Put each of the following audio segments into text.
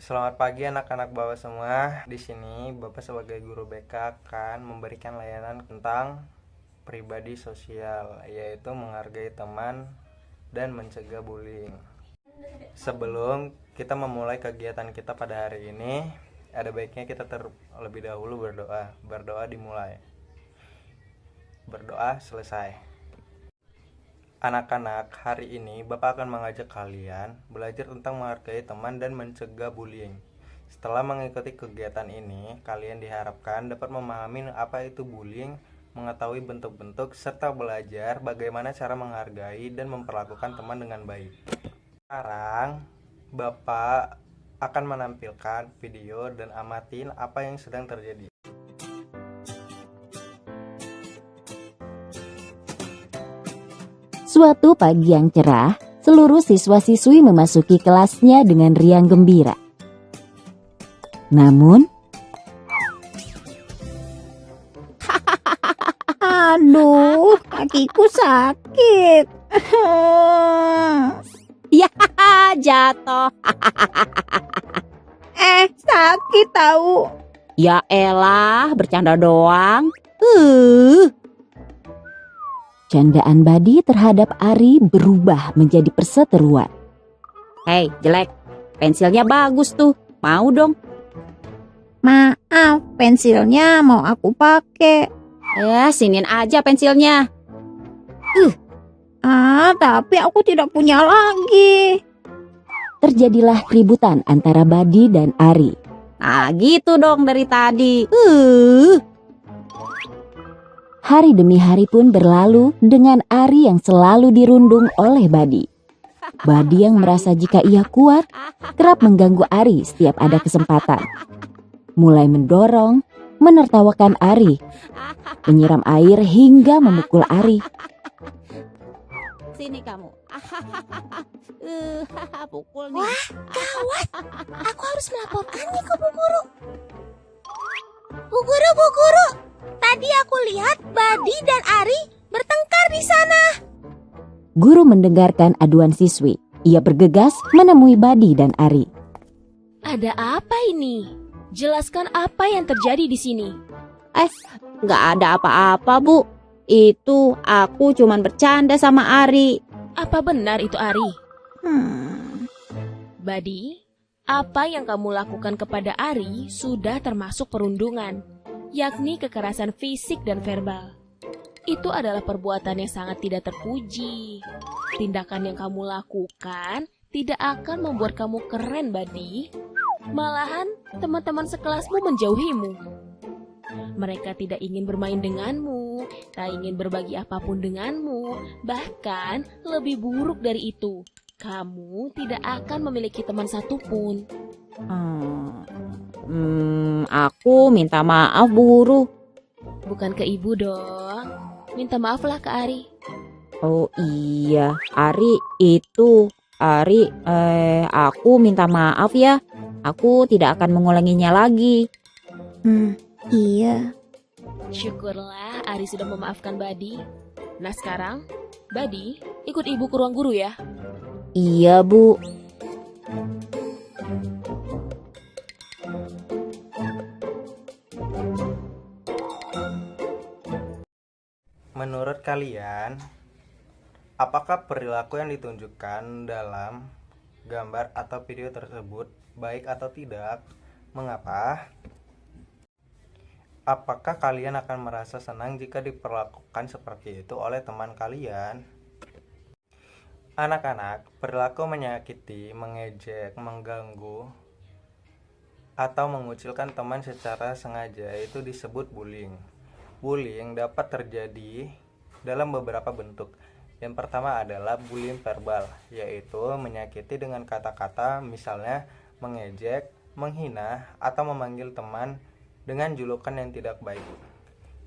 Selamat pagi anak-anak Bapak semua. Di sini Bapak sebagai guru BK akan memberikan layanan tentang pribadi sosial, yaitu menghargai teman dan mencegah bullying. Sebelum kita memulai kegiatan kita pada hari ini, ada baiknya kita terlebih dahulu berdoa. Berdoa dimulai. Berdoa selesai. Anak-anak, hari ini Bapak akan mengajak kalian belajar tentang menghargai teman dan mencegah bullying. Setelah mengikuti kegiatan ini, kalian diharapkan dapat memahami apa itu bullying, mengetahui bentuk-bentuk, serta belajar bagaimana cara menghargai dan memperlakukan teman dengan baik. Sekarang, Bapak akan menampilkan video dan amatin apa yang sedang terjadi. Suatu pagi yang cerah, seluruh siswa-siswi memasuki kelasnya dengan riang gembira. Namun, Aduh, kakiku sakit. ya jatuh. Sakit tahu. Ya elah, bercanda doang. Candaan Badi terhadap Ari berubah menjadi perseteruan. Hei, jelek. Pensilnya bagus tuh. Mau dong. Maaf, pensilnya mau aku pakai. Ya, siniin aja pensilnya. Tapi aku tidak punya lagi. Terjadilah keributan antara Badi dan Ari. Nah, gitu dong dari tadi. Hari demi hari pun berlalu dengan Ari yang selalu dirundung oleh Badi. Badi yang merasa jika ia kuat, kerap mengganggu Ari setiap ada kesempatan. Mulai mendorong, menertawakan Ari, menyiram air hingga memukul Ari. Sini kamu. Pukul nih. Wah, gawat. Aku harus melaporkannya ke Bu Guru. Bu Guru, Bu Guru. Tadi aku lihat Badi dan Ari bertengkar di sana. Guru mendengarkan aduan siswi. Ia bergegas menemui Badi dan Ari. Ada apa ini? Jelaskan apa yang terjadi di sini. Nggak ada apa-apa, Bu. Itu aku cuman bercanda sama Ari. Apa benar itu Ari? Badi, Apa yang kamu lakukan kepada Ari sudah termasuk perundungan, yakni kekerasan fisik dan verbal. Itu adalah perbuatan yang sangat tidak terpuji. Tindakan yang kamu lakukan tidak akan membuat kamu keren, Badi. Malahan teman-teman sekelasmu menjauhimu. Mereka tidak ingin bermain denganmu, tak ingin berbagi apapun denganmu. Bahkan lebih buruk dari itu, kamu tidak akan memiliki teman satupun. Aku minta maaf, Bu Guru. Bukan ke ibu dong. Minta maaflah ke Ari. Oh iya, Ari, aku minta maaf ya. Aku tidak akan mengulanginya lagi. Iya. Syukurlah Ari sudah memaafkan Badi. Nah sekarang, Badi ikut ibu ke ruang guru ya. Iya, Bu. Menurut kalian, apakah perilaku yang ditunjukkan dalam gambar atau video tersebut baik atau tidak? Mengapa? Apakah kalian akan merasa senang jika diperlakukan seperti itu oleh teman kalian? Anak-anak, perilaku menyakiti, mengejek, mengganggu, atau mengucilkan teman secara sengaja itu disebut bullying. Bullying dapat terjadi dalam beberapa bentuk. Yang pertama adalah bullying verbal, yaitu menyakiti dengan kata-kata, misalnya mengejek, menghina, atau memanggil teman dengan julukan yang tidak baik.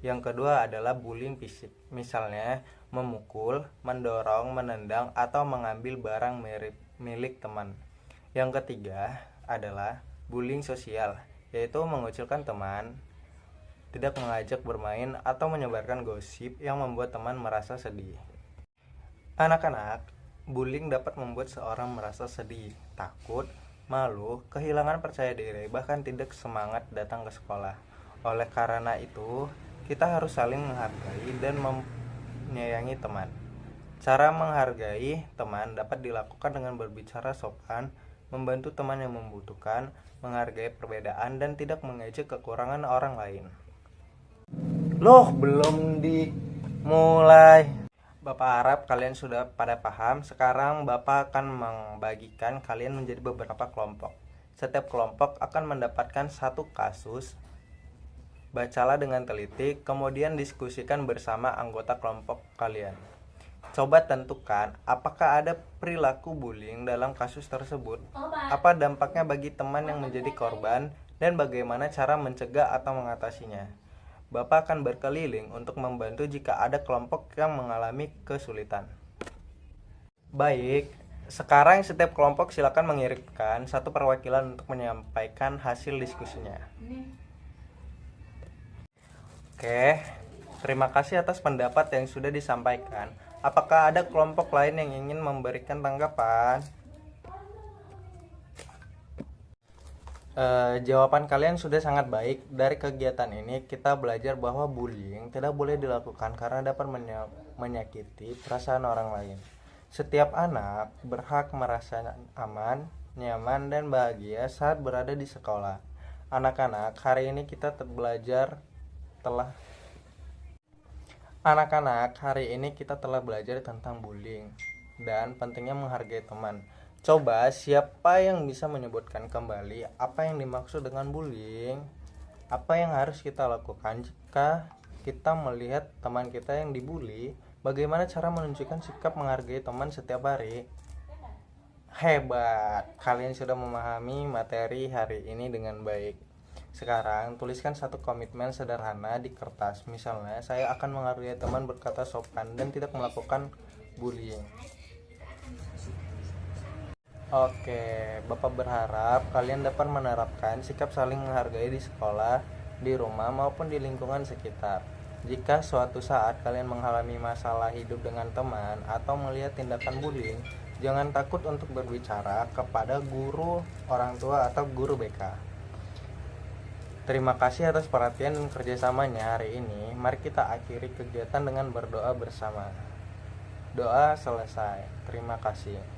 Yang kedua adalah bullying fisik, misalnya memukul, mendorong, menendang, atau mengambil barang milik teman. Yang ketiga adalah bullying sosial, yaitu mengucilkan teman, tidak mengajak bermain, atau menyebarkan gosip yang membuat teman merasa sedih. Anak-anak, bullying dapat membuat seorang merasa sedih, takut, malu, kehilangan percaya diri, bahkan tidak semangat datang ke sekolah. Oleh karena itu, kita harus saling menghargai dan menyayangi teman. Cara menghargai teman dapat dilakukan dengan berbicara sopan, membantu teman yang membutuhkan, menghargai perbedaan, dan tidak mengejek kekurangan orang lain. Loh, belum dimulai. Bapak harap kalian sudah pada paham. Sekarang Bapak akan membagikan kalian menjadi beberapa kelompok. Setiap kelompok akan mendapatkan satu kasus. Bacalah dengan teliti, kemudian diskusikan bersama anggota kelompok kalian. Coba tentukan apakah ada perilaku bullying dalam kasus tersebut, apa dampaknya bagi teman yang menjadi korban, dan bagaimana cara mencegah atau mengatasinya. Bapak akan berkeliling untuk membantu jika ada kelompok yang mengalami kesulitan. Baik, sekarang setiap kelompok silakan mengirimkan satu perwakilan untuk menyampaikan hasil diskusinya. Oke, terima kasih atas pendapat yang sudah disampaikan. Apakah ada kelompok lain yang ingin memberikan tanggapan? Jawaban kalian sudah sangat baik. Dari kegiatan ini kita belajar bahwa bullying tidak boleh dilakukan karena dapat menyakiti perasaan orang lain. Setiap anak berhak merasa aman, nyaman, dan bahagia saat berada di sekolah. Anak-anak, hari ini kita telah belajar tentang bullying dan pentingnya menghargai teman. Coba siapa yang bisa menyebutkan kembali apa yang dimaksud dengan bullying? Apa yang harus kita lakukan jika kita melihat teman kita yang dibully? Bagaimana cara menunjukkan sikap menghargai teman setiap hari? Hebat, kalian sudah memahami materi hari ini dengan baik. Sekarang tuliskan satu komitmen sederhana di kertas. Misalnya, saya akan menghargai teman, berkata sopan, dan tidak melakukan bullying. Oke, Bapak berharap kalian dapat menerapkan sikap saling menghargai di sekolah, di rumah, maupun di lingkungan sekitar. Jika suatu saat kalian mengalami masalah hidup dengan teman atau melihat tindakan bullying, jangan takut untuk berbicara kepada guru, orang tua, atau guru BK. Terima kasih atas perhatian dan kerjasamanya hari ini. Mari kita akhiri kegiatan dengan berdoa bersama. Doa selesai. Terima kasih.